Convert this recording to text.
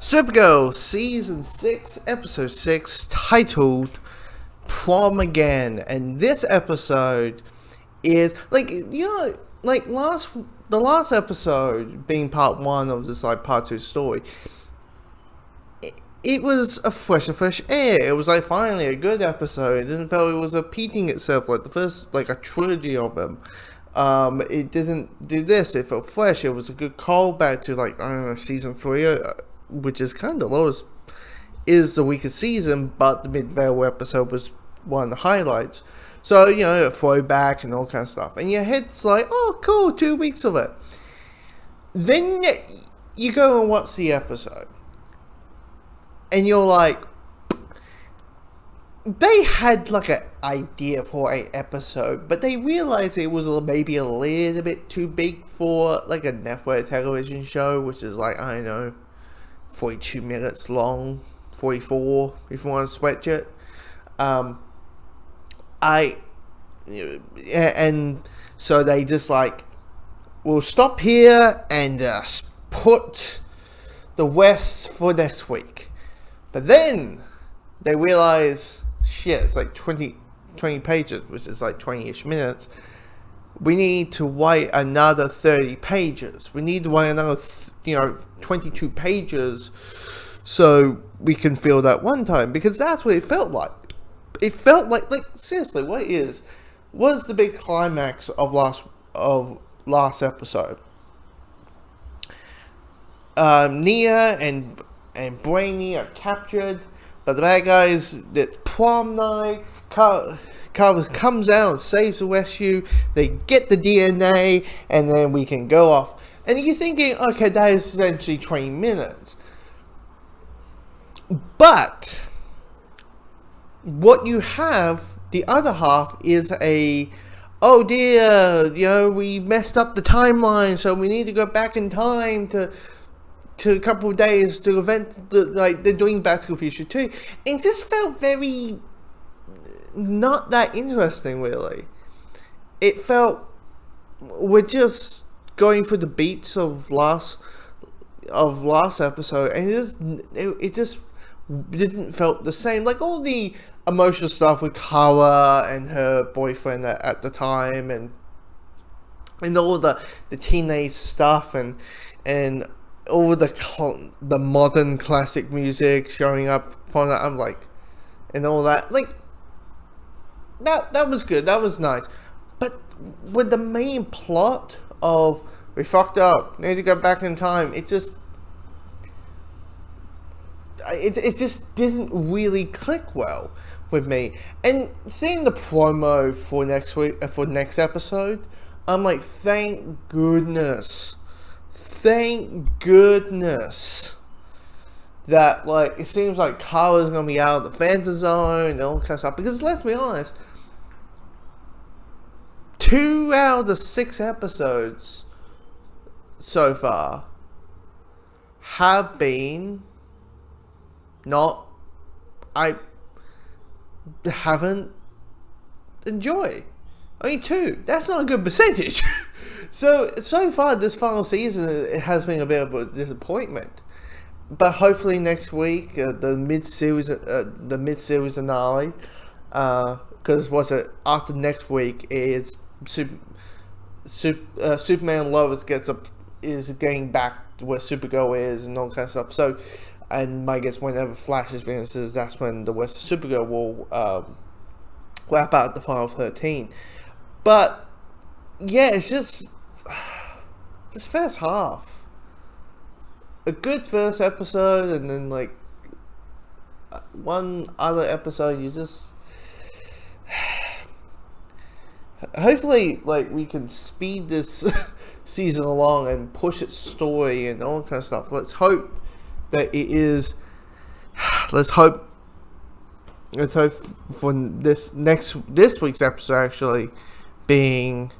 Supergirl Season 6, Episode 6, titled Prom Again. And this episode is, the last episode being part 1 of this, part 2 story. It was a fresh air. It was, finally a good episode. It didn't feel it was repeating itself like the first, a trilogy of them. It didn't do this. It felt fresh. It was a good callback to, Season 3, which is kind of lowest, is the weakest season, but the mid-Vale episode was one of the highlights. So, a throwback and all kind of stuff. And your head's like, oh, cool, 2 weeks of it. Then you go and watch the episode. And you're like, they had an idea for an episode, but they realized it was maybe a little bit too big for a network television show, which is 42 minutes long, 44 if you want to stretch it. And so they just we'll stop here and put the West for next week. But then they realize, shit, it's 20 pages, which is 20-ish minutes. We need to write another 30 pages. We need to write another 22 pages so we can fill that one time, because that's what it felt like. It felt like seriously, what was the big climax of last episode? Nia and Brainy are captured by the bad guys. It's prom night. Carver comes out and saves the rescue. They get the DNA, and then we can go off. And you're thinking, okay, that is essentially 20 minutes. But what you have, the other half, is oh dear, we messed up the timeline, so we need to go back in time to a couple of days to event they're doing Back to the Future 2. It just felt very not that interesting, really. It felt we're just going through the beats of last episode, and it just didn't felt the same. All the emotional stuff with Kara and her boyfriend at the time, and all the teenage stuff, and all the modern classic music showing up upon that. I'm and all that, that was good. That was nice. But with the main plot of we fucked up, need to go back in time, it just didn't really click well with me. And seeing the promo for next week, for next episode, I'm thank goodness that it seems like Kara's gonna be out of the Phantom Zone and all kind of stuff. Because let's be honest, 2 out of the 6 episodes so far have been I haven't enjoyed. 2. That's not a good percentage. So far this final season, it has been a bit of a disappointment. But hopefully next week, the mid-series finale, because after next week is Superman Lois is getting back to where Supergirl is and all kind of stuff. So, and my guess, whenever Flash's finishes, that's when the West of Supergirl will wrap out the final 13. But yeah, it's just this first half, a good first episode, and then one other episode, you just hopefully we can speed this season along and push its story and all kind of stuff. Let's hope that it is. Let's hope for this week's episode actually being